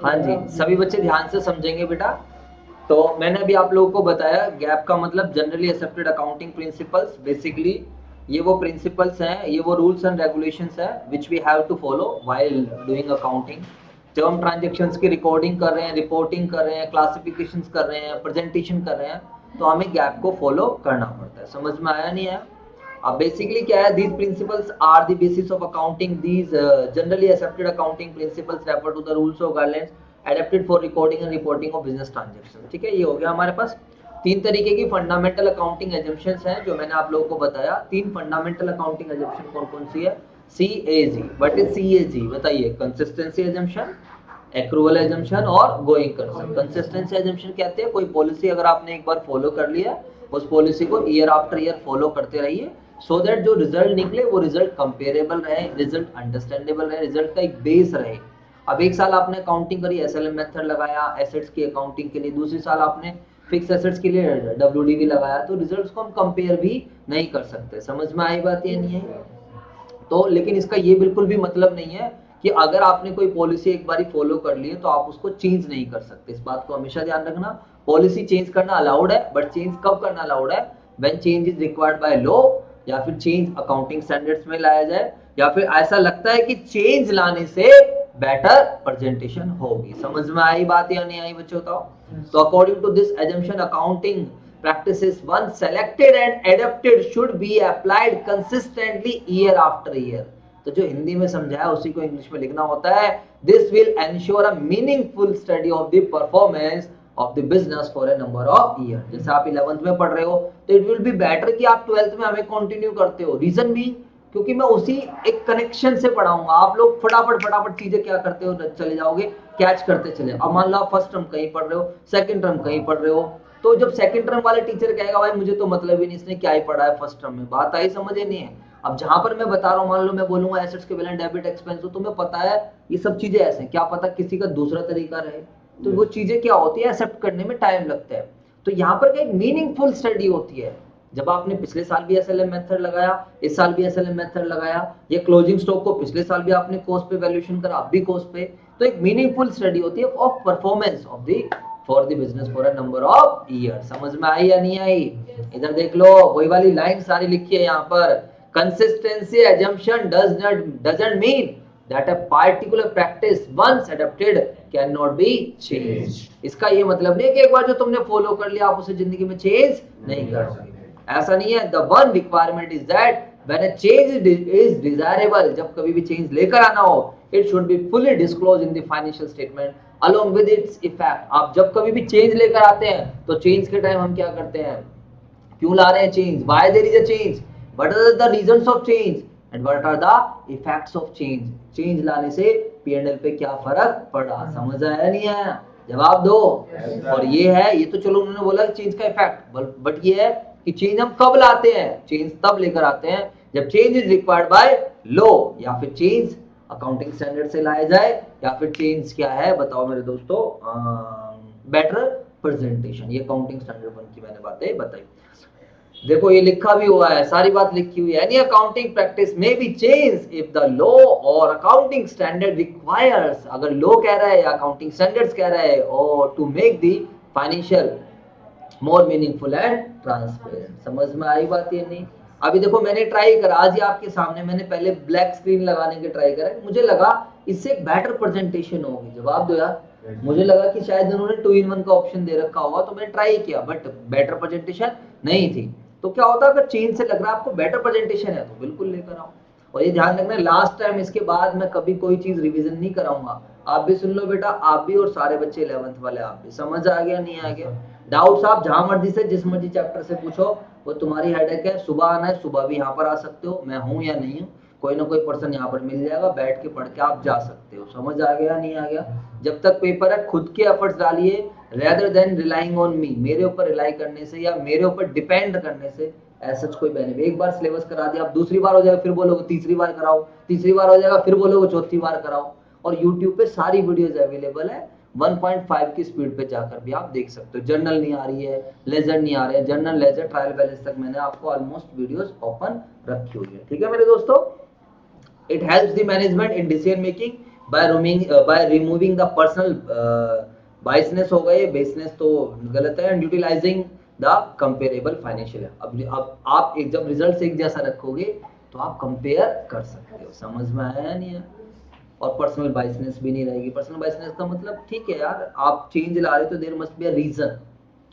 हाँ जी, सभी बच्चे ध्यान से समझेंगे बेटा। तो मैंने अभी आप लोगों को बताया गैप का मतलब generally accepted accounting principles. Basically ये वो प्रिंसिपल्स हैं, ये वो रूल्स एंड रेगुलेशंस हैं which we have to follow while doing accounting. जब हम ट्रांजेक्शन्स की रिकॉर्डिंग कर रहे हैं, रिपोर्टिंग कर रहे हैं, क्लासिफिकेशंस कर रहे हैं, प्रेजेंटेशन कर रहे हैं, तो हमें गैप को फॉलो करना पड़ता है। समझ में आया नहीं आया? अब बेसिकली क्या है, these principles are the basis of accounting. These generally accepted accounting principles refer to the rules or guidelines adapted for recording and reporting of business transactions. ठीक है, ये हो गया हमारे पास तीन तरीके की फंडामेंटल अकाउंटिंग एजम्पशंस हैं जो मैंने आप लोगों को बताया। तीन फंडामेंटल अकाउंटिंग एजम्पशन कौन कौन सी है? CAG। व्हाट इज CAG बताइए? कंसिस्टेंसी एजम्पशन, एक्रूवल एजम्पशन और गोइंग कंसर्न। कंसिस्टेंसी एजम्पशन कहते हैं कोई पॉलिसी अगर आपने एक बार फॉलो कर लिया, उस पॉलिसी को ईयर आफ्टर ईयर फॉलो करते रहिए, सो दैट जो रिजल्ट निकले वो रिजल्ट कंपेरेबल रहे, रिजल्ट अंडरस्टैंडेबल रहे, रिजल्ट का एक बेस रहे। अब एक साल आपने अकाउंटिंग करी, SLM मेथड लगाया एसेट्स की अकाउंटिंग के लिए, दूसरी साल आपने फिक्स एसेट्स के लिए WDV लगाया, तो रिजल्ट्स को हम कंपेयर भी नहीं कर सकते। समझ में आई बात? ये नहीं है तो, लेकिन इसका ये बिल्कुल भी मतलब नहीं है कि अगर आपने कोई पॉलिसी एक बार फॉलो कर ली है तो आप उसको चेंज नहीं कर सकते। इस बात को हमेशा ध्यान रखना। पॉलिसी चेंज करना अलाउड है, बट चेंज कब करना अलाउड है? When change is required by law, या फिर चेंज अकाउंटिंग स्टैंडर्ड्स में लाया जाए, या फिर ऐसा लगता है कि चेंज लाने से बेटर प्रेजेंटेशन होगी। समझ में आई बात या नहीं आई बच्चों? बताओ। तो according to this assumption accounting practices once selected and adapted should be applied consistently year after year। तो जो हिंदी में समझाया उसी को इंग्लिश में लिखना होता है। This will ensure a meaningful study of the performance of the business for a number of years। जैसे आप 11th में पढ़ रहे हो तो it will be better कि आप 12th में हमें कंटिन्यू करते हो। रीजन भी क्योंकि मैं उसी एक कनेक्शन से पढ़ाऊंगा। आप लोग फटाफट फटाफट चीजें क्या करते हो, चले जाओगे, कैच करते चले। अब मान लो आप फर्स्ट टर्म कहीं पढ़ रहे हो, सेकंड टर्म कहीं पढ़ रहे हो, तो जब सेकंड टर्म वाले टीचर कहेगा भाई मुझे तो मतलब ही नहीं इसने क्या ही पढ़ा है फर्स्ट टर्म में, बात आई समझ? नहीं है। अब जहां पर मैं बता रहा हूं, मान लो मैं बोलूंगा एसेट्स के बैलेंस, डेबिट, एक्सपेंस, तो तुम्हें पता है ये सब चीजें ऐसे, क्या पता किसी का दूसरा तरीका रहे, तो वो चीजें क्या होती है, एक्सेप्ट करने में टाइम लगता है। तो यहाँ पर क्या एक मीनिंगफुल स्टडी होती है। जब आपने पिछले साल भी SLM मेथड लगाया, इस साल भी SLM मेथड लगाया, ये क्लोजिंग स्टॉक को पिछले साल भी आपने कॉस्ट पे वैल्यूएशन करा, अब भी कॉस्ट पे, तो एक मीनिंगफुल स्टडी होती है of performance of the for the business for a number of year. समझ में आई या नहीं आई? इधर देख लो, वही वाली लाइन सारी लिखी है यहाँ पर। Consistency assumption doesn't mean that a particular practice once adopted cannot be changed। इसका ये मतलब नहीं है कि एक बार जो तुमने फॉलो कर लिया आप उसे जिंदगी में चेंज नहीं करोगे, ऐसा नहीं है। The one requirement is that when a change is desirable, जब कभी भी चेंज लेकर आना हो, it should be fully disclose in the financial statement along with its effect. आप जब कभी भी चेंज लेकर आते हैं तो चेंज के टाइम हम क्या करते हैं, क्यों ला रहे हैं change, why there is a change, what are the reasons of change and what are the effects of change. Change लाने से P&L पे क्या फर्क पड़ा, समझ आया नहीं आया? जवाब दो। और ये है, ये तो चलो उन्होंने बोला चेंज का इफेक्ट, बट ये है कि चेंज हम कब लाते हैं, चेंज तब लेकर आते हैं जब change is required by law, या फिर चेंज अकाउंटिंग स्टैंडर्ड से लाया जाए, या फिर चेंज क्या है बताओ मेरे दोस्तों, बेटर प्रेजेंटेशन। ये अकाउंटिंग स्टैंडर्ड 1 की मैंने बातें बताई। देखो ये लिखा भी हुआ है, सारी बात लिखी हुई है। Any accounting practice may be change if the law और अकाउंटिंग स्टैंडर्ड रिक्वायर्स, अगर लॉ कह रहा है या अकाउंटिंग स्टैंडर्ड्स कह रहा है, और to make the financial more meaningful and transparent. समझ में आई बात ये नहीं? अभी देखो मैंने ट्राई करा आज ही आपके सामने, मैंने पहले ब्लैक स्क्रीन लगाने के ट्राई करा, मुझे लगा इससे एक बेटर प्रेजेंटेशन होगी। जवाब दो यार। मुझे लगा कि शायद उन्होंने 2 in 1 का ऑप्शन दे रखा होगा, तो मैंने ट्राई किया, बट बेटर प्रेजेंटेशन नहीं थी। तो क्या होता है, अगर चेंज से लग रहा है आपको बेटर प्रेजेंटेशन है तो बिल्कुल लेकर आओ। और ये ध्यान रखना, लास्ट टाइम इसके बाद मैं कभी कोई चीज रिवीजन नहीं कराऊंगा। आप भी सुन लो बेटा, आप भी और सारे बच्चे 11th वाले, आप भी। समझ आ गया नहीं आ गया? डाउट्स आप जहां मर्जी से जिस मर्जी चैप्टर से पूछो, वो तुम्हारी हेडेक है। सुबह आना है, सुबह भी यहाँ पर आ सकते हो, मैं हूँ या नहीं हूँ, कोई ना कोई पर्सन यहाँ पर मिल जाएगा, बैठ के पढ़ के आप जा सकते हो। समझ आ गया नहीं आ गया? जब तक पेपर है खुद के एफर्ट्स डालिए, rather than relying on me, मेरे ऊपर रिलाई करने से या मेरे ऊपर डिपेंड करने से ऐसा कोई बेनिफिट। एक बार सिलेबस करा दिया, आप दूसरी बार हो जाएगा फिर बोलोगे तीसरी बार कराओ, तीसरी बार हो जाएगा फिर बोलोगे चौथी बार कराओ। और YouTube पे सारी वीडियोस अवेलेबल है, 1.5 की स्पीड पे जाकर भी आप देख सकते हो। जर्नल नहीं आ रही है, लेजर नहीं आ रहे हैं, जर्नल लेजर ट्रायल बैलेंस तक मैंने आपको ऑलमोस्ट वीडियोस ओपन रखी हुई है। ठीक है मेरे दोस्तों? It helps the management in decision making by removing the personal biasness हो गए, बेसनेस तो गलत है, and utilizing the comparable financial. अब आप एक जब रिजल्ट एक जैसा रखोगे तो आप कंपेयर कर सकते हो। समझ में आया नहीं है? और पर्सनल बाइसनेस भी नहीं रहेगी। पर्सनल बाइसनेस का मतलब ठीक है यार, आप चेंज ला रहे तो there must be a reason,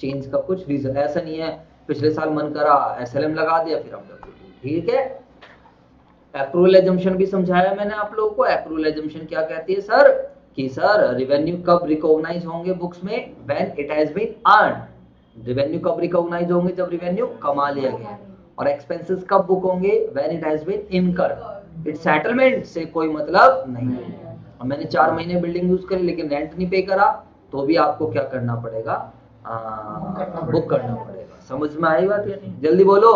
change का कुछ रीजन। ऐसा नहीं है पिछले साल मन करा एसएलएम लगा दिया फिर हम ठीक है। एक्रूअल एजम्पशन भी समझाया मैंने आप लोगों को। एक्रूअल एजम्पशन क्या कहती है सर, कि सर रिवेन्यू कब रिकॉग्नाइज होंगे बुक्स में, when it has been earn. Revenue कब रिकॉग्नाइज होंगे, जब रिवेन्यू कमा लिया गया। और एक्सपेंसेस कब बुक होंगे, when it has been incurred. It settlement से कोई मतलब नहीं है। और मैंने 4 महीने बिल्डिंग यूज करी लेकिन रेंट नहीं पे करा, तो भी आपको क्या करना पड़ेगा, बुक करना पड़ेगा। समझ में आई बात या नहीं? जल्दी बोलो।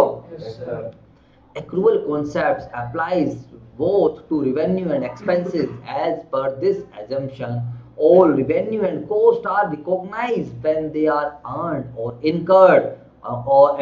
Accrual concepts applies both to revenue and expenses. As per this assumption, all revenue and cost are recognized when they are earned or incurred,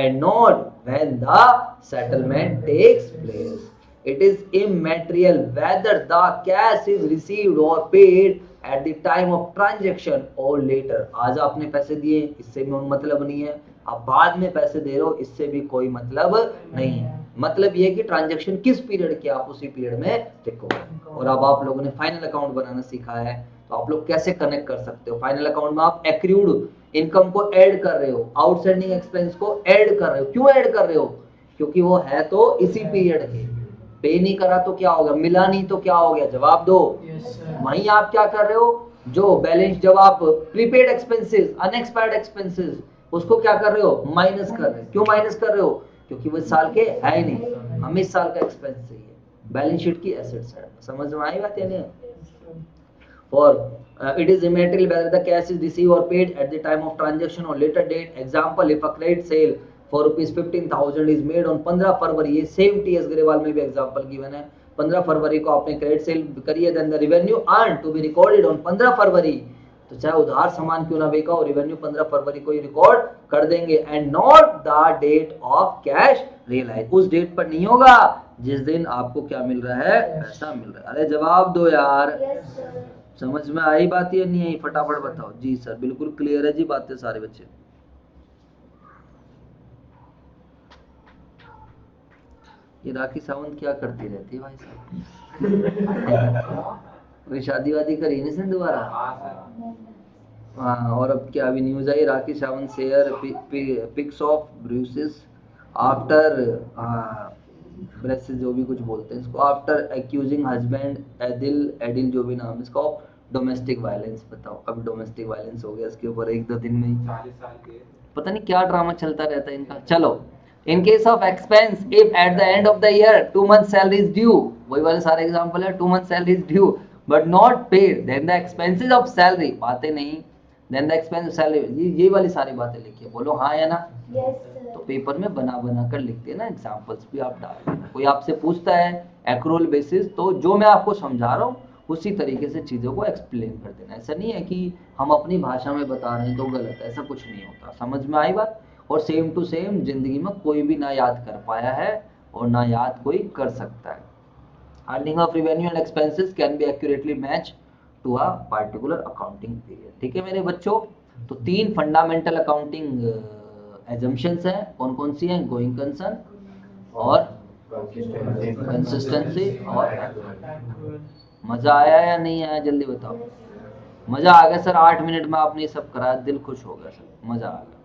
and not when the settlement takes place. It is immaterial whether the cash is received or paid at the time of transaction or later. आज आपने पैसे दिए, इससे भी मतलब नहीं है। आप बाद में पैसे दे रहे हो, इससे भी कोई मतलब नहीं है। मतलब ये कि ट्रांजैक्शन किस पीरियड के, आप उसी पीरियड में देखो। और अब आप लोगों ने फाइनल अकाउंट बनाना सीखा है, तो आप लोग कैसे कनेक्ट कर सकते हो। फाइनल अकाउंट में आप एक्रूड इनकम को ऐड कर रहे हो, आउटस्टैंडिंग एक्सपेंस को ऐड कर रहे हो। क्यों ऐड कर रहे हो? क्योंकि वो है तो इसी पीरियड के। पे नहीं करा तो क्या होगा, मिला नहीं तो क्या हो गया, जवाब दो। वहीं आप क्या कर रहे हो, जो बैलेंस, जब आप प्रीपेड एक्सपेंसेस, अनएक्सपायर्ड एक्सपेंसेस, उसको क्या कर रहे हो, माइनस कर रहे हो। क्यों माइनस कर रहे हो? क्योंकि वो साल के है ही नहीं, हमें इस साल का एक्सपेंस चाहिए बैलेंस शीट की एसेट साइड। समझ में आई बात या नहीं? For it is immaterial whether the cash is received or paid at the time of transaction or later date. Example, if a credit sale for rupees 15,000 is made on 15 फरवरी, ये same TS Grewal में भी example given है। 15 फरवरी को आपने credit sale करी है, then the revenue earn to be recorded on 15 February. तो चाहे उधार सामान क्यों ना बेचा हो, रेवेन्यू 15 फरवरी को ही रिकॉर्ड कर देंगे, and not the date of cash realise. उस डेट पर नहीं होगा जिस दिन आपको क्या मिल रहा है, पैसा मिल रहा है। अरे जवाब दो यार। समझ में आई बात या नहीं आई? फटाफट बताओ। जी सर, बिल्कुल क्लियर है जी बातें सारे बच्चे। ये राखी सावंत क्या करती रहती है भाई साहब? कोई शादी वादी करी नहीं सिंह दोबारा? हाँ, और अब क्या अभी न्यूज आई, Rakhi Sawant share pics of bruises after braces, जो भी कुछ बोलते हैं इसको, आफ्टर एक्यूजिंग हस्बैंड एडिल जो भी नाम इसका, डोमेस्टिक वायलेंस। बताओ, अब डोमेस्टिक वायलेंस हो गया इसके ऊपर 1-2 दिन में ही। पता नहीं क्या ड्रामा चलता रहता है इनका। चलो, in case of expense, if at the end of the year 2 months salary is due, वही वाले सारे एग्जांपल है, 2 months salary is due but not paid, then the expenses of salary, बातें नहीं, then the expense of salary, ये वाली सारी बातें लिखिए। बोलो हाँ या ना? तो पेपर में बना बना कर लिखते हैं ना, एग्जांपल्स भी आप डाल देना। कोई आपसे पूछता है एक्रूअल बेसिस, तो जो मैं आपको समझा रहा हूँ उसी तरीके से चीज़ों को एक्सप्लेन कर देना। ऐसा नहीं है कि हम अपनी भाषा में बता रहे हैं तो गलत है, ऐसा कुछ नहीं होता। समझ में आई बात? और सेम टू सेम जिंदगी में कोई भी ना याद कर पाया है और ना याद कोई कर सकता है। Earning of revenue and expenses can be accurately match to a particular accounting period. ठीक है मेरे बच्चों? तो 3 फंडामेंटल अकाउंटिंग एजम्पशंस हैं। कौन कौन सी हैं? गोइंग कंसर्न और कंसिस्टेंसी और मजा आया या नहीं आया? जल्दी बताओ। मजा आ गया सर, 8 मिनट में आपने ये सब कराया, दिल खुश हो गया सर, मजा आ गया।